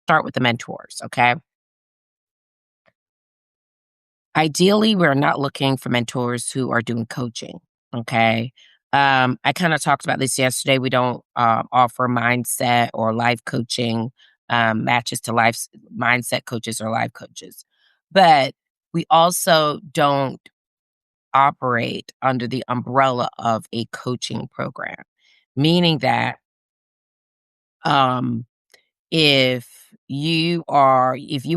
start with the mentors, okay? Ideally, we're not looking for mentors who are doing coaching, okay? I kind of talked about this yesterday. We don't offer mindset or life coaching matches to life mindset coaches or life coaches, but we also don't operate under the umbrella of a coaching program, meaning that um, if you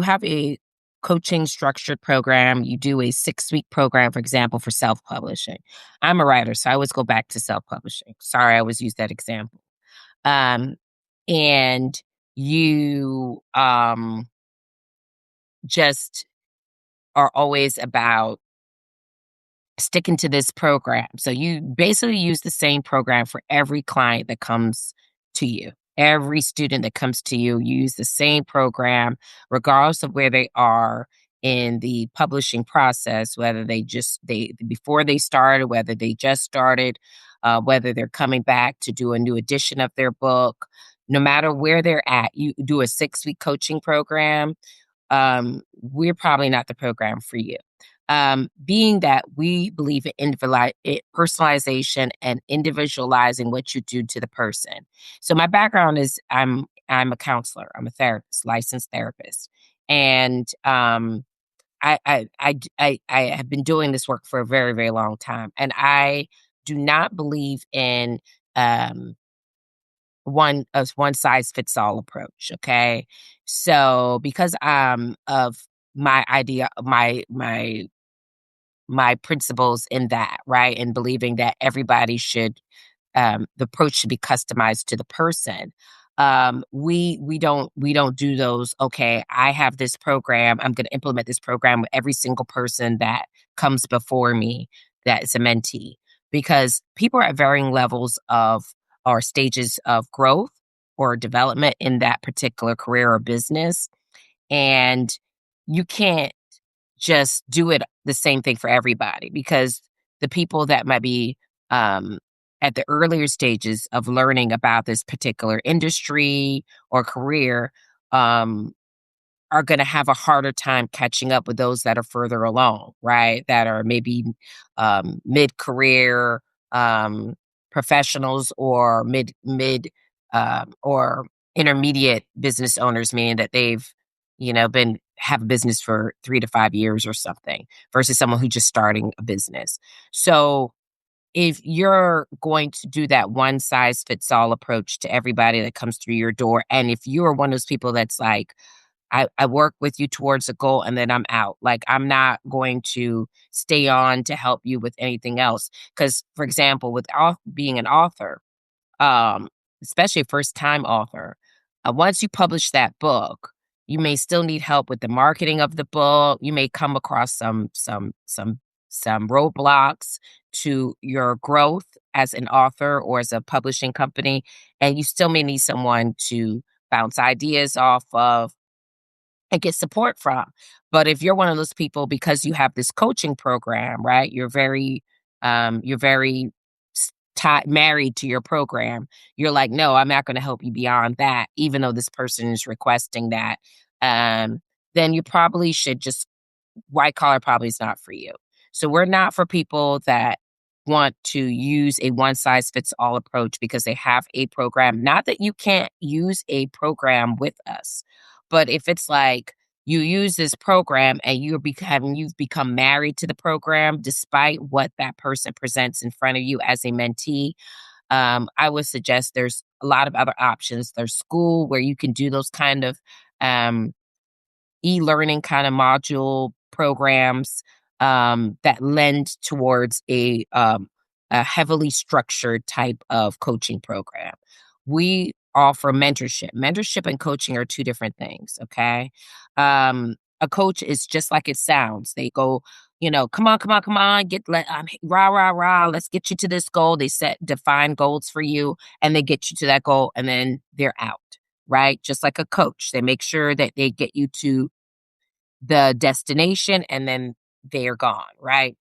have a coaching structured program, you do a 6-week program, for example, for self-publishing. I'm a writer, so I always go back to self-publishing. Sorry, I always use that example. Um, and you just are always about sticking to this program. So you basically use the same program for every client that comes to you. Every student that comes to you, you use the same program, regardless of where they are in the publishing process, whether they before they started, whether they just started, whether they're coming back to do a new edition of their book. No matter where they're at, you do a 6-week coaching program. We're probably not the program for you. Being that we believe in personalization and individualizing what you do to the person. So my background is I'm a counselor. I'm a therapist, licensed therapist, and I have been doing this work for a very very long time, and I do not believe in um, one size fits all approach. Okay, so because of my idea, my principles in that, right? And believing that everybody should, the approach should be customized to the person. We don't do those. Okay, I have this program. I'm going to implement this program with every single person that comes before me that is a mentee, because people are at varying levels of or stages of growth or development in that particular career or business, and you can't just do it the same thing for everybody, because the people that might be um, at the earlier stages of learning about this particular industry or career um, are going to have a harder time catching up with those that are further along, right? That are maybe mid-career um, professionals or mid or intermediate business owners, meaning that they've been have a business for 3 to 5 years or something, versus someone who's just starting a business. So if you're going to do that one size fits all approach to everybody that comes through your door, and if you're one of those people that's like, I work with you towards a goal and then I'm out. Like, I'm not going to stay on to help you with anything else. Because, for example, with being an author, um, especially a first time author, once you publish that book, you may still need help with the marketing of the book. You may come across some roadblocks to your growth as an author or as a publishing company, and you still may need someone to bounce ideas off of and get support from. But if you're one of those people, because you have this coaching program, right? You're very married to your program. You're like, no, I'm not going to help you beyond that, even though this person is requesting that. Um, then you probably should just White Collar probably is not for you. So we're not for people that want to use a one size fits all approach because they have a program. Not that you can't use a program with us, but if it's like you use this program and you've become married to the program despite what that person presents in front of you as a mentee, I would suggest there's a lot of other options. There's school where you can do those kind of um, e-learning kind of module programs that lend towards a heavily structured type of coaching program. We offer mentorship. Mentorship and coaching are two different things, okay? A coach is just like it sounds. They go, come on, come on, come on, rah, rah, rah, let's get you to this goal. They set defined goals for you and they get you to that goal and then they're out, right? Just like a coach. They make sure that they get you to the destination and then they're gone, right?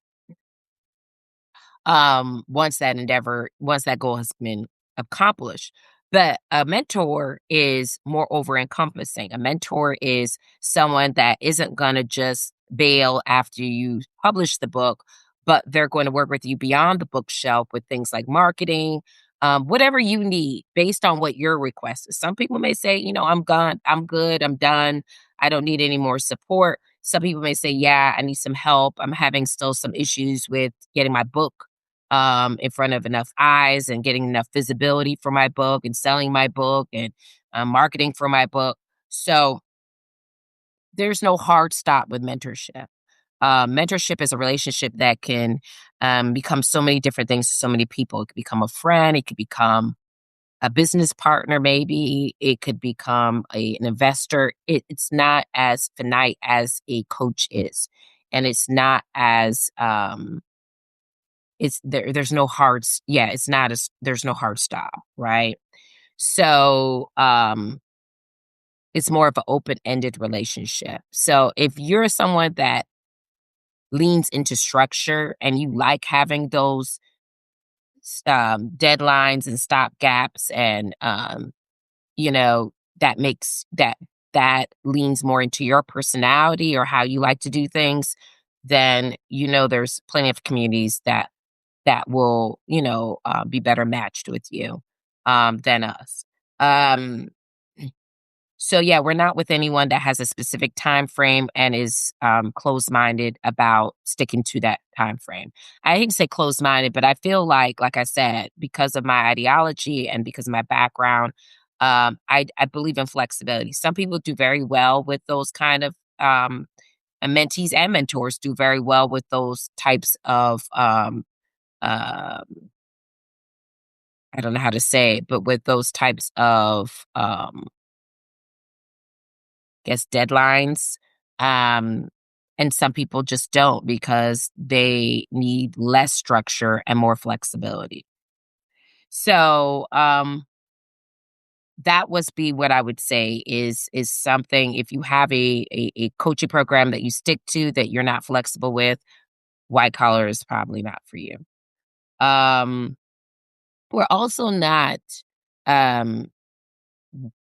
Once that goal has been accomplished. But a mentor is more over encompassing. A mentor is someone that isn't going to just bail after you publish the book, but they're going to work with you beyond the bookshelf with things like marketing, whatever you need based on what your request is. Some people may say, I'm gone, I'm good, I'm done. I don't need any more support. Some people may say, yeah, I need some help. I'm having still some issues with getting my book in front of enough eyes and getting enough visibility for my book and selling my book and marketing for my book. So there's no hard stop with mentorship. Mentorship is a relationship that can become so many different things to so many people. It could become a friend, it could become a business partner, maybe it could become an investor. It's not as finite as a coach is, and it's not as it's there. There's no yeah. It's not as there's no hard stop, right? So it's more of an open ended relationship. So if you're someone that leans into structure and you like having those deadlines and stop gaps and that makes that leans more into your personality or how you like to do things, then there's plenty of communities that will be better matched with you than us. um so yeah, we're not with anyone that has a specific time frame and is closed-minded about sticking to that time frame. I hate to say closed-minded, but I feel like I said, because of my ideology and because of my background, I believe in flexibility. Some people do very well with those kind of and mentees and mentors do very well with those types of uh, I don't know how to say it, but with those types of guess deadlines. Um, and some people just don't because they need less structure and more flexibility. So that was be what I would say is something. If you have a coaching program that you stick to that you're not flexible with, White Collar is probably not for you. Um, we're also not um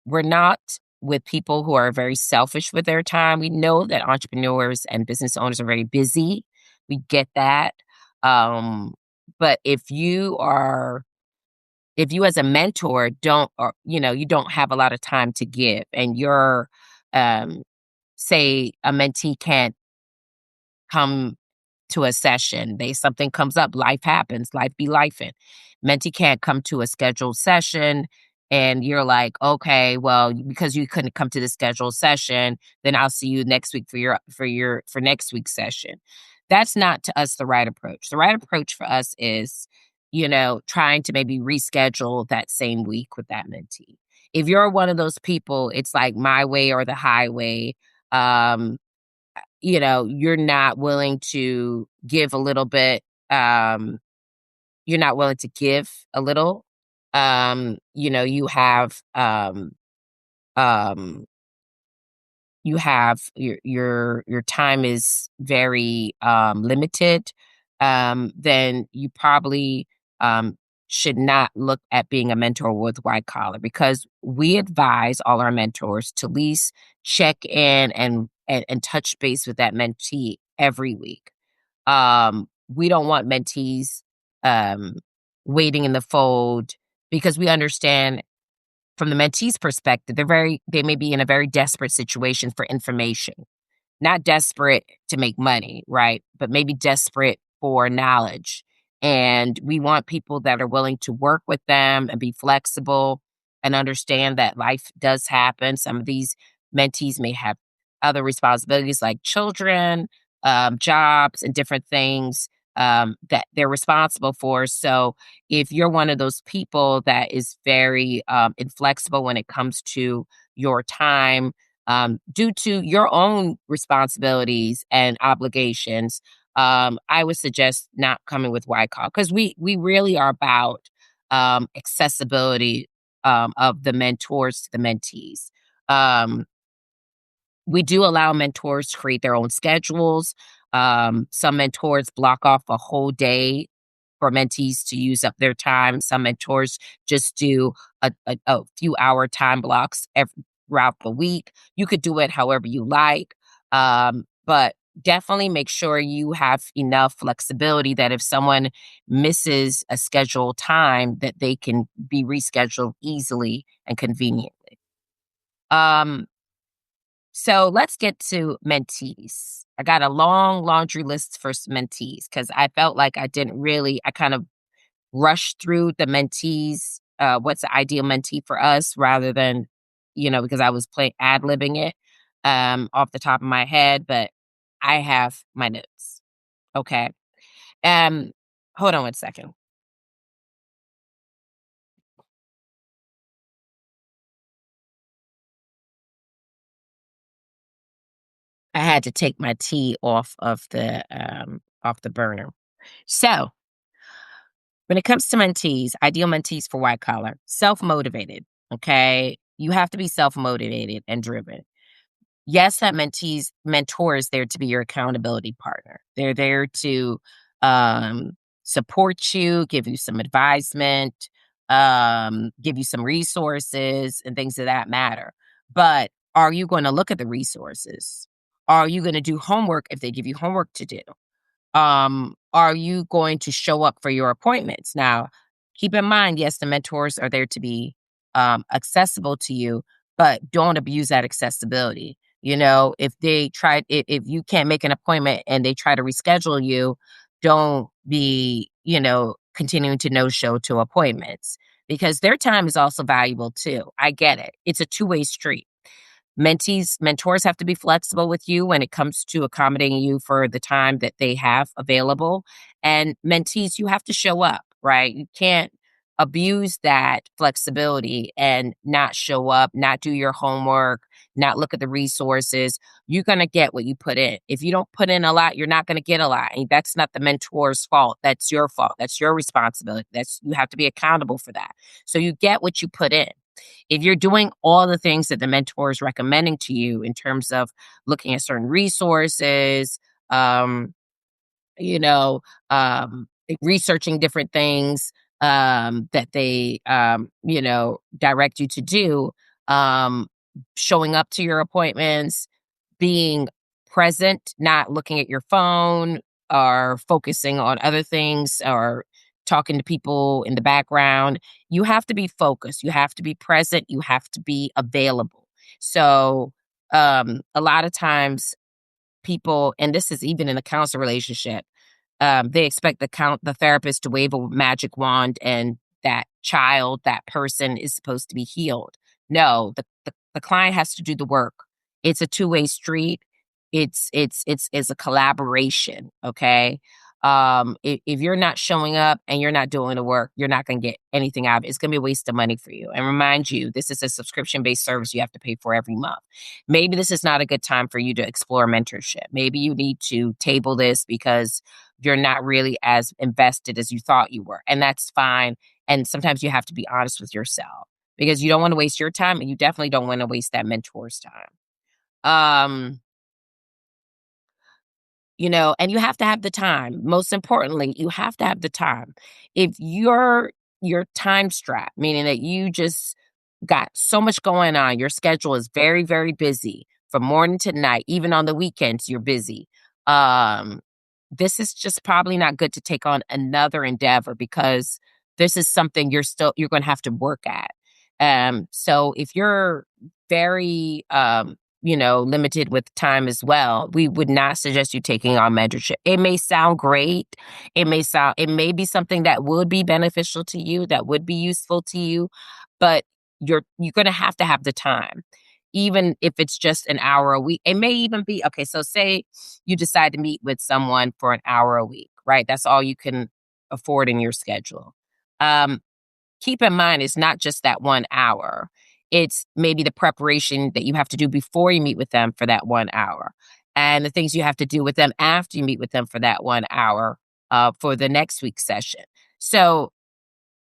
we're not with people who are very selfish with their time. We know that entrepreneurs and business owners are very busy. We get that. Um, but if you as a mentor don't, or, you don't have a lot of time to give and you're, um, say a mentee can't come to a session. Something comes up, life happens, life be lifing. Mentee can't come to a scheduled session, and you're like, okay, well, because you couldn't come to the scheduled session, then I'll see you next week for next week's session. That's not to us the right approach. The right approach for us is, trying to maybe reschedule that same week with that mentee. If you're one of those people, it's like my way or the highway. Um, you're not willing to give a little bit, you're not willing to give a little. You have um you have your time is very limited, then you probably should not look at being a mentor with White Collar, because we advise all our mentors to at least check in and touch base with that mentee every week. We don't want mentees um, waiting in the fold, because we understand from the mentee's perspective, they may be in a very desperate situation for information, not desperate to make money, right? But maybe desperate for knowledge. And we want people that are willing to work with them and be flexible and understand that life does happen. Some of these mentees may have other responsibilities like children, jobs, and different things that they're responsible for. So if you're one of those people that is very inflexible when it comes to your time, due to your own responsibilities and obligations, I would suggest not coming with White Collar, because we really are about accessibility of the mentors to the mentees. Um, we do allow mentors to create their own schedules. Some mentors block off a whole day for mentees to use up their time. Some mentors just do a few hour time blocks throughout the week. You could do it however you like. But definitely make sure you have enough flexibility that if someone misses a scheduled time, that they can be rescheduled easily and conveniently. Um, so let's get to mentees. I got a long laundry list for mentees because I felt like I kind of rushed through the mentees. What's the ideal mentee for us rather than, because I was ad-libbing it off the top of my head, but I have my notes. Okay. Um, Hold on one second. I had to take my tea off the burner. So when it comes to mentees, ideal mentees for White Collar, self-motivated, okay? You have to be self-motivated and driven. Yes, that mentor is there to be your accountability partner. They're there to um, support you, give you some advisement, give you some resources and things of that matter. But are you going to look at the resources? Are you going to do homework if they give you homework to do? Are you going to show up for your appointments? Now, keep in mind, yes, the mentors are there to be accessible to you, but don't abuse that accessibility. If you can't make an appointment and they try to reschedule you, don't be, continuing to no show to appointments because their time is also valuable too. I get it. It's a two-way street. Mentors have to be flexible with you when it comes to accommodating you for the time that they have available. And mentees, you have to show up, right? You can't abuse that flexibility and not show up, not do your homework, not look at the resources. You're going to get what you put in. If you don't put in a lot, you're not going to get a lot. And that's not the mentor's fault. That's your fault. That's your responsibility. You have to be accountable for that. So you get what you put in. If you're doing all the things that the mentor is recommending to you in terms of looking at certain resources, um, you know, researching different things that they, direct you to do, um, showing up to your appointments, being present, not looking at your phone or focusing on other things or talking to people in the background. You have to be focused. You have to be present. You have to be available. So, a lot of times people, and this is even in a counsel relationship, they expect the therapist to wave a magic wand and that person is supposed to be healed. No, the client has to do the work. It's a two-way street. It's a collaboration. Okay. If you're not showing up and you're not doing the work, you're not going to get anything out of it. It's going to be a waste of money for you. And remind you, this is a subscription-based service you have to pay for every month. Maybe this is not a good time for you to explore mentorship. Maybe you need to table this because you're not really as invested as you thought you were. And that's fine. And sometimes you have to be honest with yourself because you don't want to waste your time and you definitely don't want to waste that mentor's time. Um, and you have to have the time. Most importantly, you have to have the time. If you're time strapped, meaning that you just got so much going on, your schedule is very, very busy from morning to night, even on the weekends, you're busy. Um, this is just probably not good to take on another endeavor because this is something you're going to have to work at. So if you're very, limited with time as well, we would not suggest you taking on mentorship. It may sound great. It may be something that would be beneficial to you, that would be useful to you, but you're going to have the time. Even if it's just an hour a week, it may even be okay. So, say you decide to meet with someone for an hour a week, right? That's all you can afford in your schedule. Um, Keep in mind, it's not just that 1 hour. It's maybe the preparation that you have to do before you meet with them for that 1 hour, and the things you have to do with them after you meet with them for that 1 hour for the next week's session. So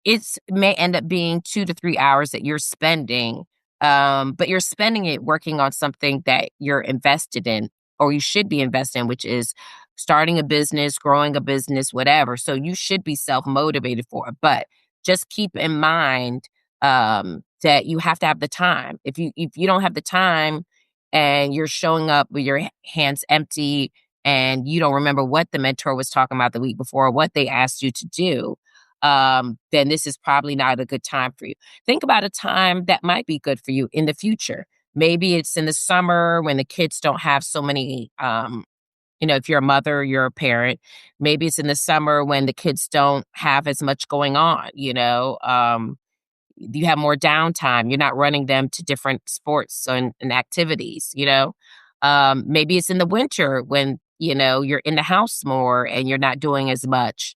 it's may end up being 2 to 3 hours that you're spending, but you're spending it working on something that you're invested in or you should be invested in, which is starting a business, growing a business, whatever. So you should be self-motivated for it. But just keep in mind that you have to have the time. If you don't have the time and you're showing up with your hands empty and you don't remember what the mentor was talking about the week before, or what they asked you to do, then this is probably not a good time for you. Think about a time that might be good for you in the future. Maybe it's in the summer when the kids don't have so many, if you're a mother, you're a parent. Maybe it's in the summer when the kids don't have as much going on, you have more downtime. You're not running them to different sports and activities. Maybe it's in the winter when, you're in the house more and you're not doing as much.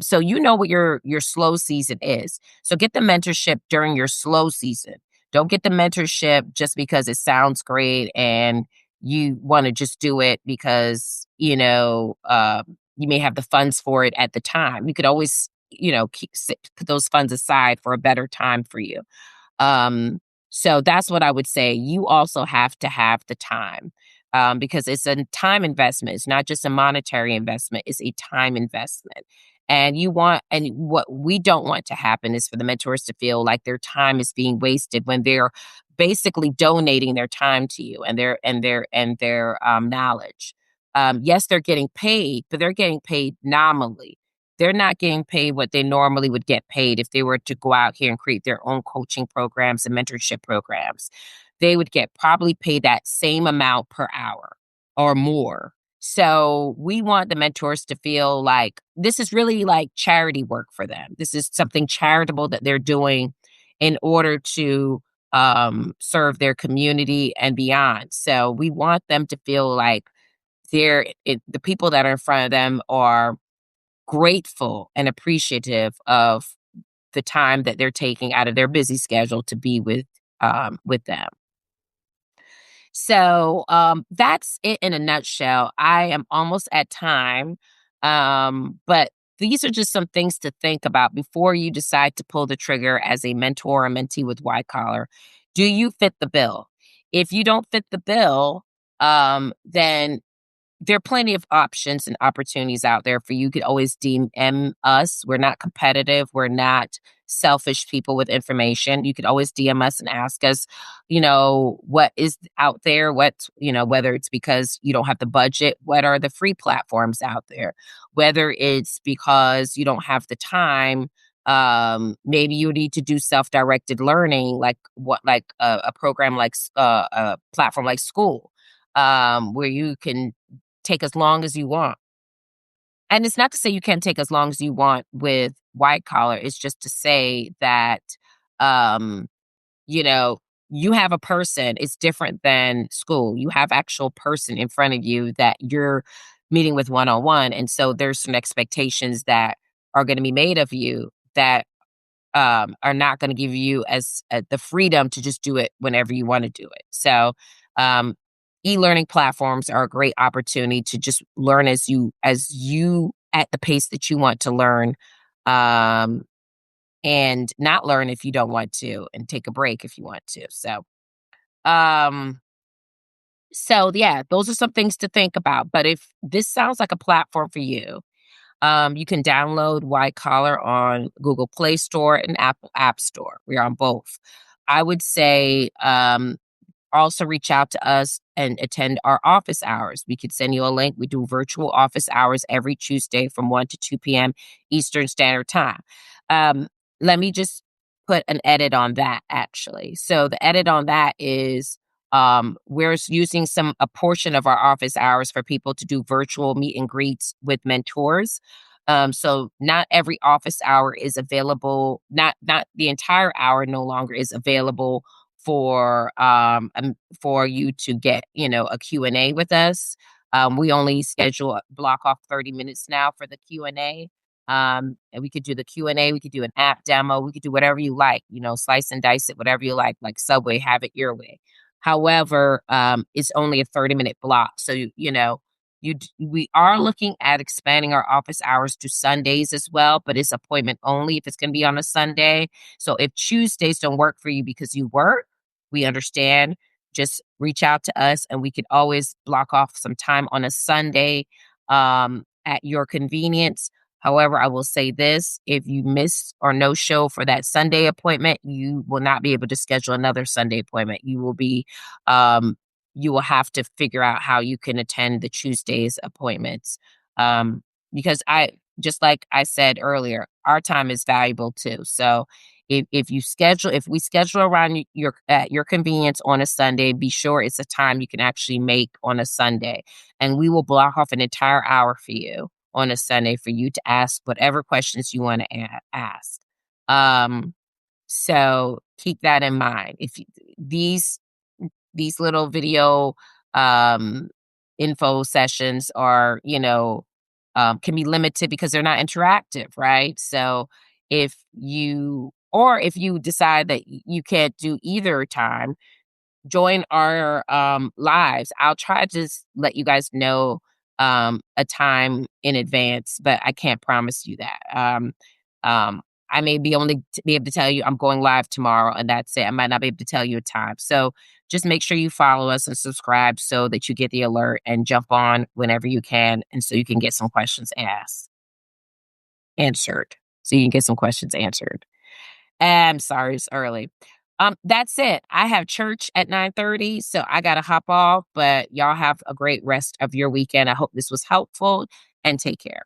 So you know what your slow season is. So get the mentorship during your slow season. Don't get the mentorship just because it sounds great and you want to just do it because, you may have the funds for it at the time. You could always put those funds aside for a better time for you. Um, so that's what I would say. You also have to have the time, because it's a time investment. It's not just a monetary investment, it's a time investment. And what we don't want to happen is for the mentors to feel like their time is being wasted when they're basically donating their time to you and their knowledge. Yes, they're getting paid, but they're getting paid nominally. They're not getting paid what they normally would get paid if they were to go out here and create their own coaching programs and mentorship programs. They would get probably paid that same amount per hour or more. So we want the mentors to feel like this is really like charity work for them. This is something charitable that they're doing in order to serve their community and beyond. So we want them to feel like the people that are in front of them are grateful and appreciative of the time that they're taking out of their busy schedule to be with them. So that's it in a nutshell. I am almost at time, but these are just some things to think about before you decide to pull the trigger as a mentor or mentee with Wite Collar. Do you fit the bill? If you don't fit the bill, then there are plenty of options and opportunities out there for you. You could always DM us. We're not competitive. We're not selfish people with information. You could always DM us and ask us, what is out there? Whether it's because you don't have the budget, what are the free platforms out there? Whether it's because you don't have the time, maybe you need to do self-directed learning, like a program a platform like school, where you can take as long as you want. And it's not to say you can't take as long as you want with Wite Collar. It's just to say that, um, you know, you have a person. It's different than school. You have actual person in front of you that you're meeting with one-on-one. And so there's some expectations that are going to be made of you that are not going to give you as the freedom to just do it whenever you want to do it. So, um, e-learning platforms are a great opportunity to just learn as you at the pace that you want to learn, um, and not learn if you don't want to, and take a break if you want to. Um, so yeah, those are some things to think about. But if this sounds like a platform for you, you can download Wite Collar on Google Play Store and Apple App Store. We're on both. I would say also reach out to us and attend our office hours. We could send you a link. We do virtual office hours every Tuesday from 1 to 2 p.m. Eastern Standard Time. Um, Let me just put an edit on that, actually. So the edit on that is we're using a portion of our office hours for people to do virtual meet and greets with mentors. So not every office hour is available. Not the entire hour no longer is available for you to get a Q&A with us. We only block off 30 minutes now for the Q&A. And we could do the Q&A, we could do an app demo, we could do whatever you like, slice and dice it, whatever you like Subway, have it your way. However, it's only a 30-minute block. So, we are looking at expanding our office hours to Sundays as well, but it's appointment only if it's going to be on a Sunday. So if Tuesdays don't work for you because you work, we understand. Just reach out to us and we could always block off some time on a Sunday at your convenience. However, I will say this, if you miss or no show for that Sunday appointment, you will not be able to schedule another Sunday appointment. Um, you will have to figure out how you can attend the Tuesday's appointments. Um, because just like I said earlier, our time is valuable too. So if we schedule around your at your convenience on a Sunday, be sure it's a time you can actually make on a Sunday, and we will block off an entire hour for you on a Sunday for you to ask whatever questions you want to ask. Um, so keep that in mind. If you, these little video um, info sessions are, can be limited because they're not interactive, right? So if you decide that you can't do either time, join our lives. I'll try to let you guys know a time in advance, but I can't promise you that. Um, I may be only be able to tell you I'm going live tomorrow, and that's it. I might not be able to tell you a time. So just make sure you follow us and subscribe so that you get the alert and jump on whenever you can, and so you can get some questions answered. So you can get some questions answered. I'm sorry, it's early. That's it. I have church at 9:30, so I gotta hop off, but y'all have a great rest of your weekend. I hope this was helpful, and take care.